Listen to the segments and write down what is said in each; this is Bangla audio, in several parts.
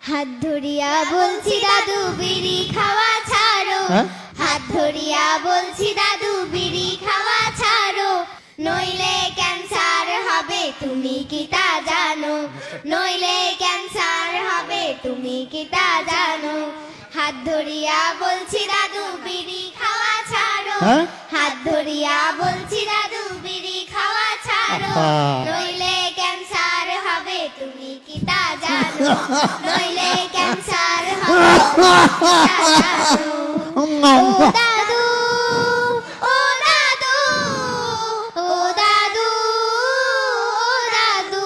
হাত ধরিয়া বলছি দাদু বিড়ি খাওয়া ছাড়ো, হাত ধরিয়া বলছি দাদু বিড়ি খাওয়া ছাড়ো, নইলে ক্যান্সার হবে তুমি কি তা জানো, নইলে ক্যান্সার হবে তুমি কি তা জানো। হাত ধরিয়া বলছি দাদু বিড়ি খাওয়া ছাড়ো, হাত ধরিয়া বলছি দাদু বিড়ি খাওয়া ছাড়ো, নইলে ক্যান্সার হবে তুমি কি তা জানো, নইলে ক্যান্সার হবে তুমি কি তা জানো। ও দাদু, ও দাদু, ও দাদু, ও দাদু,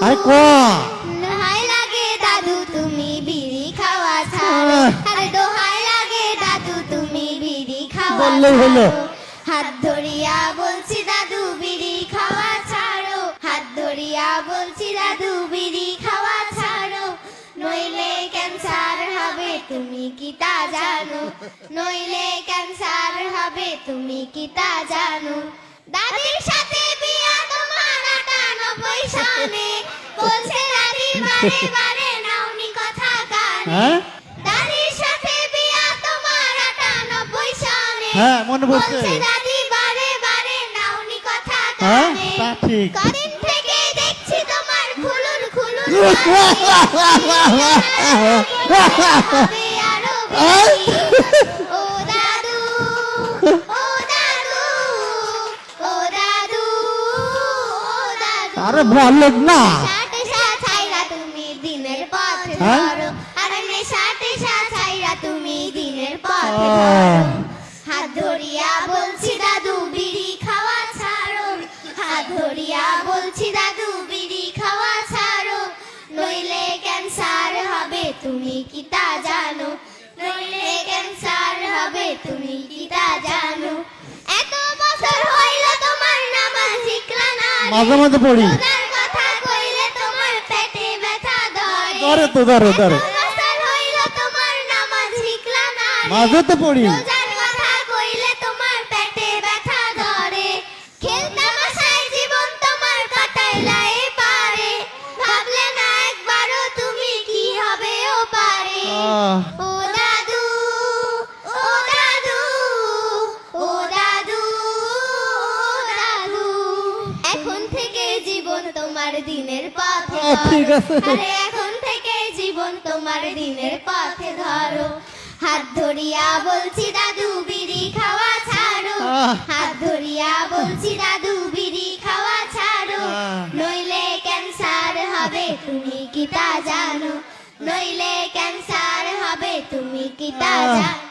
দোহাই লাগে দাদু তুমি বিড়ি খাওয়া ছাড়ো, আরে দোহাই লাগে দাদু তুমি বিড়ি খাওয়া ছাড়ো। হাত ধরিয়া বলছি দাদু বিড়ি খাওয়া ছাড়ো, হাত ধরিয়া বলছি দাদু বিড়ি খাওয়া ছাড়ো, নইলে ক্যান্সার হবে তুমি কি তা জানো, নইলে ক্যান্সার হবে তুমি কি তা জানো। দাদির সাথে বিয়া তোমার ৯৮ সনে, বলছে দাদি বারে বারে নাওনি কথা কানে, দাদির সাথে বিয়া তোমার ৯৮ সনে, বলছে দাদি বারে বারে নাওনি কথা কানে, কদিন থেকে দেখছি তোমার খুলুর খুলুর হবে আরো বেশি। ও দাদু, ও দাদু, ও দাদু, ও দাদু, আরে বলেন না নেশা ছাইরা তুমি দিনের পথে ধরো, আরে নেশা ছাইরা তুমি দিনের পথে ধরো। হাত ধরিয়া বলছি দাদু বিড়ি খাওয়া ছাড়ো, হাত ধরিয়া বলছি দাদু বিড়ি খাওয়া ছাড়ো, নইলে ক্যান্সার হবে তুমি কি তা জানো, নইলে ক্যান্সার হবে তুমি কি তা জানো। এত বছর হইল তোমার নামাজ শিখলা না, মাঝে মাঝে পড়ি, রোজার কথা কইলে তোমার পেটে ব্যথা ধরে, ধরে তো ধরে ধরে, এত বছর হইল তোমার নামাজ শিখলা না, মাঝে তো পড়ি, রোজার কথা কইলে তোমার পেটে ব্যথা ধরে, খেলতামাশায় জীবন তোমার কাটাইলা এপারে, ভাবলে না একবারও তুমি কি হবে ও পারে। ও দাদু, ও দাদু, ও দাদু, ও দাদু, এখন থেকে জীবন তোমার দিনের পথে ঠিক ধরো, আছে। আরে এখন থেকে জীবন তোমার দিনের পথে ধরো। হাত ধরিয়া বলছি দাদু বিড়ি খাওয়া ছাড়ো, হাত ধরিয়া বলছি দাদু বিড়ি খাওয়া ছাড়ো, নইলে ক্যান্সার হবে তুমি কি তা জানো, নইলে ক্যান্সার হবে তুমি কি তা জানো।